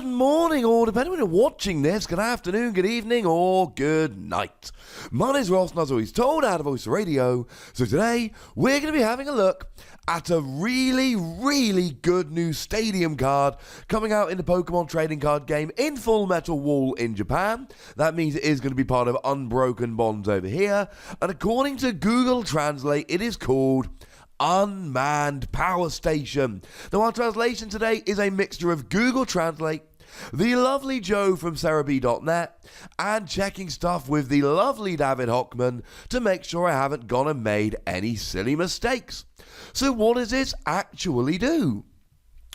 Good morning, or depending on when you're watching this, good afternoon, good evening, or good night. My name's Ross, and as always told, out of Voice Radio. So today, we're going to be having a look at a really good new stadium card coming out in the Pokemon trading card game in Full Metal Wall in Japan. That means it is going to be part of Unbroken Bonds over here. And according to Google Translate, it is called Unmanned Power Station. Now, our translation today is a mixture of Google Translate, the lovely Joe from Cerebi.net, and checking stuff with the lovely David Hochmann to make sure I haven't gone and made any silly mistakes. So what does this actually do?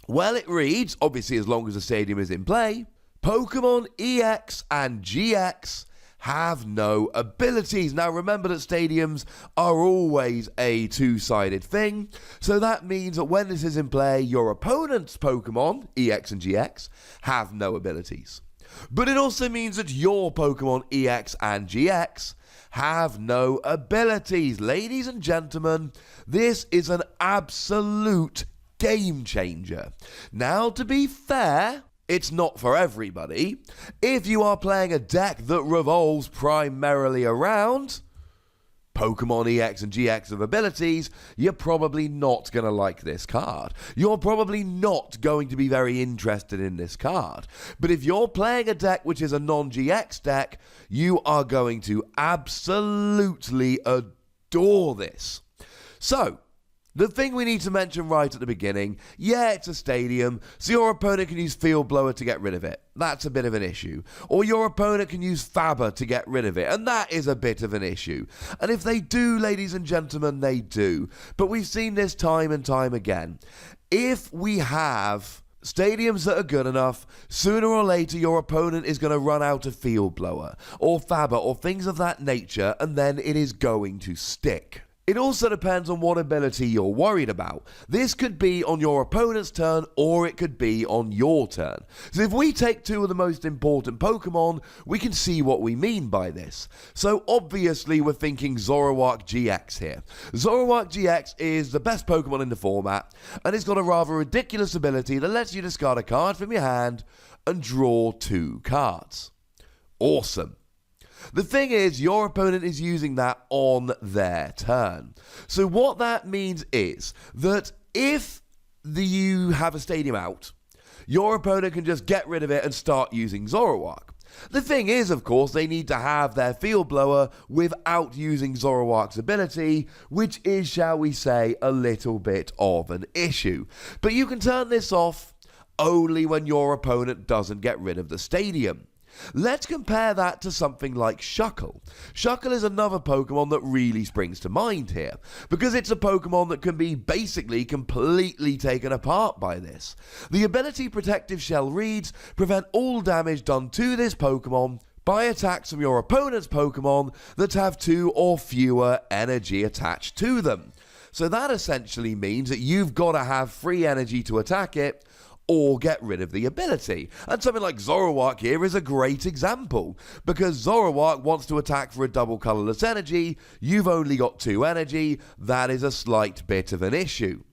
Well, it reads, obviously as long as the stadium is in play, Pokemon EX and GX have no abilities. Now remember that stadiums are always a two-sided thing, so that means that when this is in play, your opponent's Pokemon, EX and GX, have no abilities. But it also means that your Pokemon EX and GX have no abilities. Ladies and gentlemen, this is an absolute game changer. Now, to be fair, it's not for everybody. If you are playing a deck that revolves primarily around Pokemon EX and GX of abilities, you're probably not going to like this card. You're probably not going to be very interested in this card. But if you're playing a deck which is a non-GX deck, you are going to absolutely adore this. So, the thing we need to mention right at the beginning, yeah, it's a stadium, so your opponent can use Field Blower to get rid of it. That's a bit of an issue. Or your opponent can use Faber to get rid of it, and that is a bit of an issue. And if they do, ladies and gentlemen, they do. But we've seen this time and time again. If we have stadiums that are good enough, sooner or later your opponent is going to run out of Field Blower, or Faber, or things of that nature, and then it is going to stick. It also depends on what ability you're worried about. This could be on your opponent's turn, or it could be on your turn. So if we take two of the most important Pokemon, we can see what we mean by this. So obviously we're thinking Zoroark GX here. Zoroark GX is the best Pokemon in the format, and it's got a rather ridiculous ability that lets you discard a card from your hand and draw two cards. Awesome. The thing is, your opponent is using that on their turn. So what that means is that if you have a stadium out, your opponent can just get rid of it and start using Zoroark. The thing is, of course, they need to have their Field Blower without using Zoroark's ability, which is, shall we say, a little bit of an issue. But you can turn this off only when your opponent doesn't get rid of the stadium. Let's compare that to something like Shuckle. Shuckle is another Pokemon that really springs to mind here, because it's a Pokemon that can be basically completely taken apart by this. The ability Protective Shell reads, prevent all damage done to this Pokemon by attacks from your opponent's Pokemon that have 2 or fewer energy attached to them. So that essentially means that you've got to have free energy to attack it, or get rid of the ability. And something like Zoroark here is a great example, because Zoroark wants to attack for a double colorless energy, you've only got 2 energy, that is a slight bit of an issue.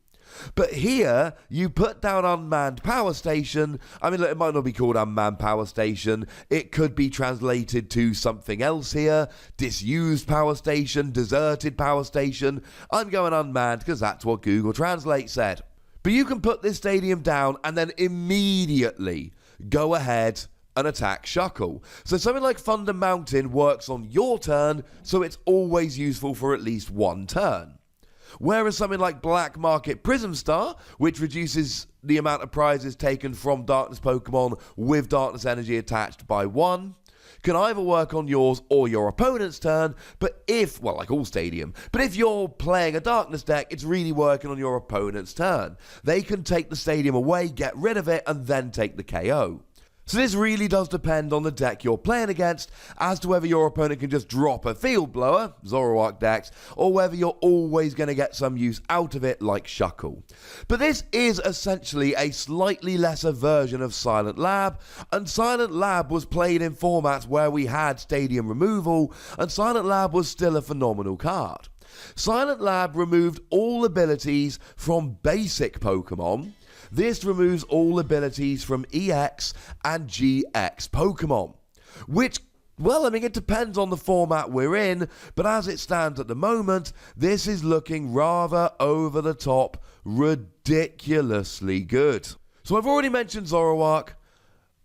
But here, you put down Unmanned Power Station. I mean, look, it might not be called Unmanned Power Station, it could be translated to something else here, Disused Power Station, Deserted Power Station. I'm going unmanned because that's what Google Translate said. But you can put this stadium down and then immediately go ahead and attack Shuckle. So something like Thunder Mountain works on your turn, so it's always useful for at least one turn. Whereas something like Black Market Prism Star, which reduces the amount of prizes taken from Darkness Pokemon with Darkness Energy attached by 1, can either work on yours or your opponent's turn, but if, well, like all stadium, but if you're playing a Darkness deck, it's really working on your opponent's turn. They can take the stadium away, get rid of it, and then take the KO. So this really does depend on the deck you're playing against as to whether your opponent can just drop a Field Blower, Zoroark decks, or whether you're always going to get some use out of it like Shuckle. But this is essentially a slightly lesser version of Silent Lab, and Silent Lab was played in formats where we had stadium removal, and Silent Lab was still a phenomenal card. Silent Lab removed all abilities from basic Pokemon this removes all abilities from EX and GX Pokemon, which, well, I mean, it depends on the format we're in, but as it stands at the moment, this is looking rather over the top, ridiculously good. So I've already mentioned Zoroark,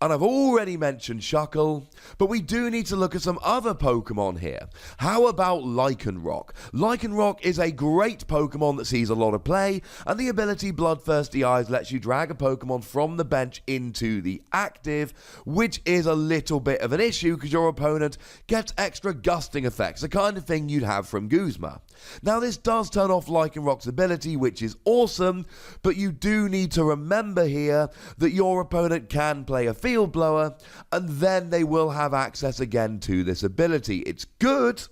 and I've already mentioned Shuckle, but we do need to look at some other Pokemon here. How about Lycanroc? Lycanroc is a great Pokemon that sees a lot of play, and the ability Bloodthirsty Eyes lets you drag a Pokemon from the bench into the active, which is a little bit of an issue because your opponent gets extra gusting effects, the kind of thing you'd have from Guzma. Now this does turn off Lycanroc's ability, which is awesome, but you do need to remember here that your opponent can play a Field Blower, and then they will have access again to this ability. It's good,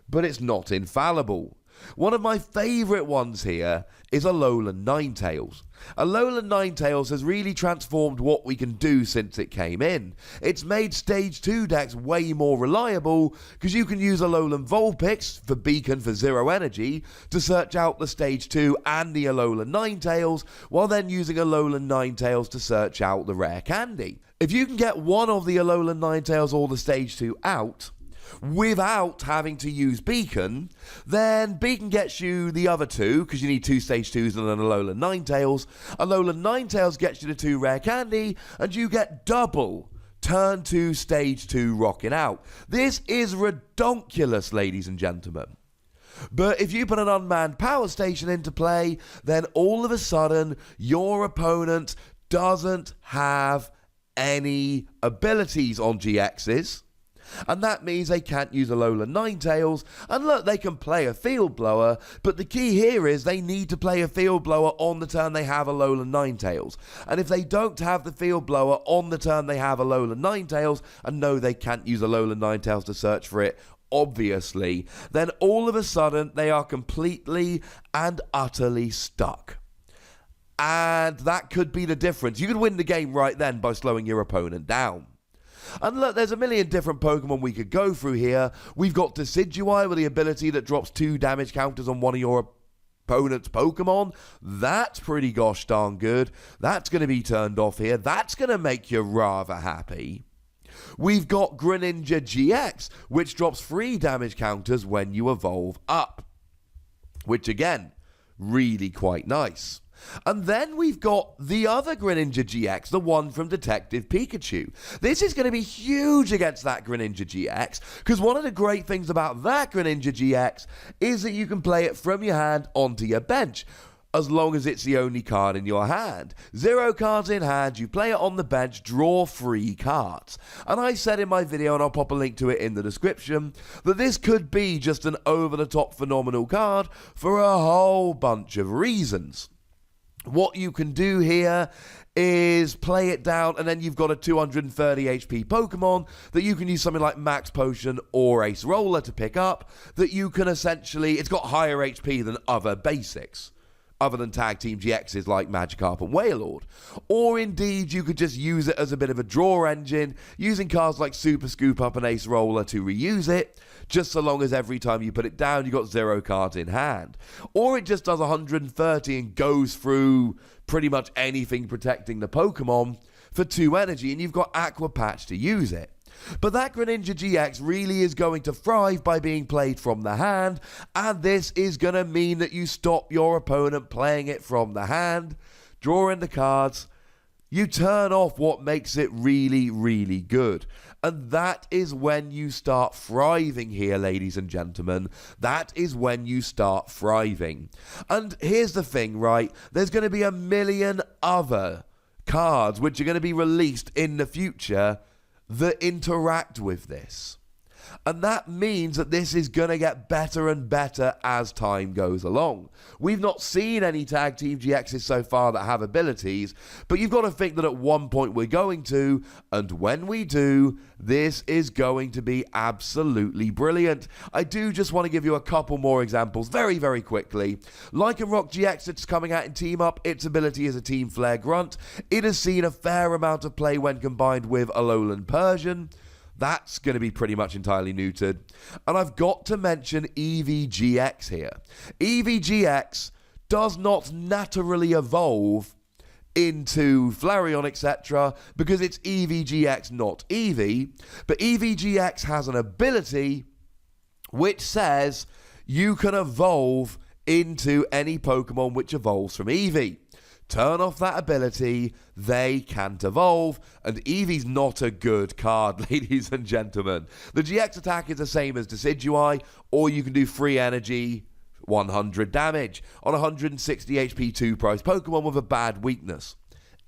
but it's not infallible. One of my favourite ones here is Alolan Ninetales. Alolan Ninetales has really transformed what we can do since it came in. It's made Stage 2 decks way more reliable because you can use Alolan Vulpix for Beacon for 0 energy to search out the Stage 2 and the Alolan Ninetales, while then using Alolan Ninetales to search out the rare candy. If you can get one of the Alolan Ninetales or the Stage 2 out without having to use Beacon, then Beacon gets you the other two, because you need 2 Stage 2s and an Alolan Ninetales. Alolan Ninetales gets you the 2 rare candy, and you get double Turn 2 Stage 2 rocking out. This is redonkulous, ladies and gentlemen. But if you put an unmanned power station into play, then all of a sudden your opponent doesn't have any abilities on GXs. And that means they can't use Alolan Ninetales, and look, they can play a Field Blower, but the key here is they need to play a Field Blower on the turn they have Alolan Ninetales. And if they don't have the Field Blower on the turn they have Alolan Ninetales, and no, they can't use Alolan Ninetales to search for it, obviously, then all of a sudden they are completely and utterly stuck. And that could be the difference. You could win the game right then by slowing your opponent down. And look, there's a million different Pokemon we could go through here. We've got Decidueye with the ability that drops 2 damage counters on one of your opponent's Pokemon. That's pretty gosh darn good. That's going to be turned off here. That's going to make you rather happy. We've got Greninja GX, which drops 3 damage counters when you evolve up, which again, really quite nice. And then we've got the other Greninja GX, the one from Detective Pikachu. This is going to be huge against that Greninja GX, because one of the great things about that Greninja GX is that you can play it from your hand onto your bench, as long as it's the only card in your hand. 0 cards in hand, you play it on the bench, draw 3 cards. And I said in my video, and I'll pop a link to it in the description, that this could be just an over-the-top phenomenal card for a whole bunch of reasons. What you can do here is play it down, and then you've got a 230 HP Pokemon that you can use something like Max Potion or Ace Roller to pick up, that you can essentially, it's got higher HP than other basics, other than Tag Team GXs like Magikarp and Wailord. Or indeed, you could just use it as a bit of a draw engine, using cards like Super Scoop Up and Ace Roller to reuse it, just so long as every time you put it down, you've got 0 cards in hand. Or it just does 130 and goes through pretty much anything protecting the Pokemon for 2 energy, and you've got Aqua Patch to use it. But that Greninja GX really is going to thrive by being played from the hand, and this is going to mean that you stop your opponent playing it from the hand, drawing the cards. You turn off what makes it really, really good. And that is when you start thriving here, ladies and gentlemen. That is when you start thriving. And here's the thing, right? There's going to be a million other cards which are going to be released in the future that interact with this. And that means that this is going to get better and better as time goes along. We've not seen any Tag Team GXs so far that have abilities, but you've got to think that at one point we're going to, and when we do, this is going to be absolutely brilliant. I do just want to give you a couple more examples very, very quickly. Lycanroc GX that's coming out in Team Up, its ability is a Team Flare Grunt. It has seen a fair amount of play when combined with Alolan Persian. That's going to be pretty much entirely neutered. And I've got to mention EVGX here. EVGX does not naturally evolve into Flareon, etc., because it's EVGX, not Eevee. But EVGX has an ability which says you can evolve into any Pokemon which evolves from Eevee. Turn off that ability, they can't evolve, and Eevee's not a good card, ladies and gentlemen. The GX attack is the same as Decidueye, or you can do free energy, 100 damage, on 160 HP 2-price Pokemon with a bad weakness.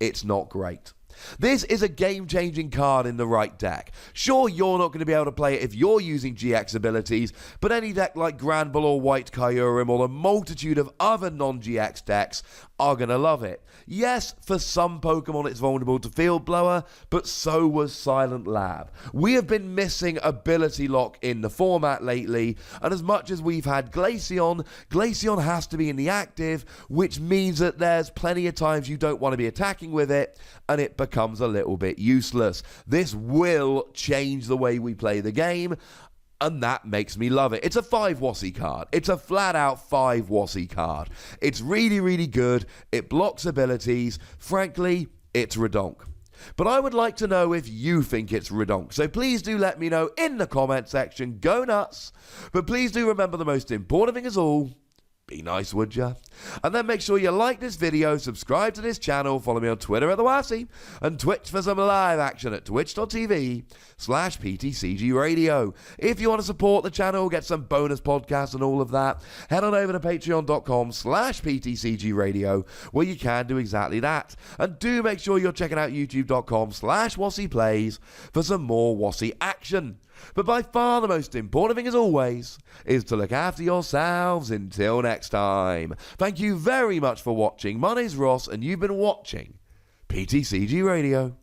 It's not great. This is a game-changing card in the right deck. Sure, you're not going to be able to play it if you're using GX abilities, but any deck like Granbull or White Kyurem or a multitude of other non-GX decks are going to love it. Yes, for some Pokemon it's vulnerable to Field Blower, but so was Silent Lab. We have been missing ability lock in the format lately, and as much as we've had Glaceon, Glaceon has to be in the active, which means that there's plenty of times you don't want to be attacking with it, and it becomes a little bit useless. This will change the way we play the game, and that makes me love it. It's a 5 Wassy card. It's a flat out 5 Wassy card. It's really, really good. It blocks abilities. Frankly, it's redonk. But I would like to know if you think it's redonk. So please do let me know in the comment section. Go nuts. But please do remember the most important thing is all. Be nice, would ya? And then make sure you like this video, subscribe to this channel, follow me on Twitter at The Wassy, and Twitch for some live action at twitch.tv/PTCGRadio. If you want to support the channel, get some bonus podcasts and all of that, head on over to patreon.com/PTCGRadio, where you can do exactly that. And do make sure you're checking out youtube.com/WassyPlays for some more Wassy action. But by far the most important thing, as always, is to look after yourselves until next time. Thank you very much for watching. My name's Ross, and you've been watching PTCG Radio.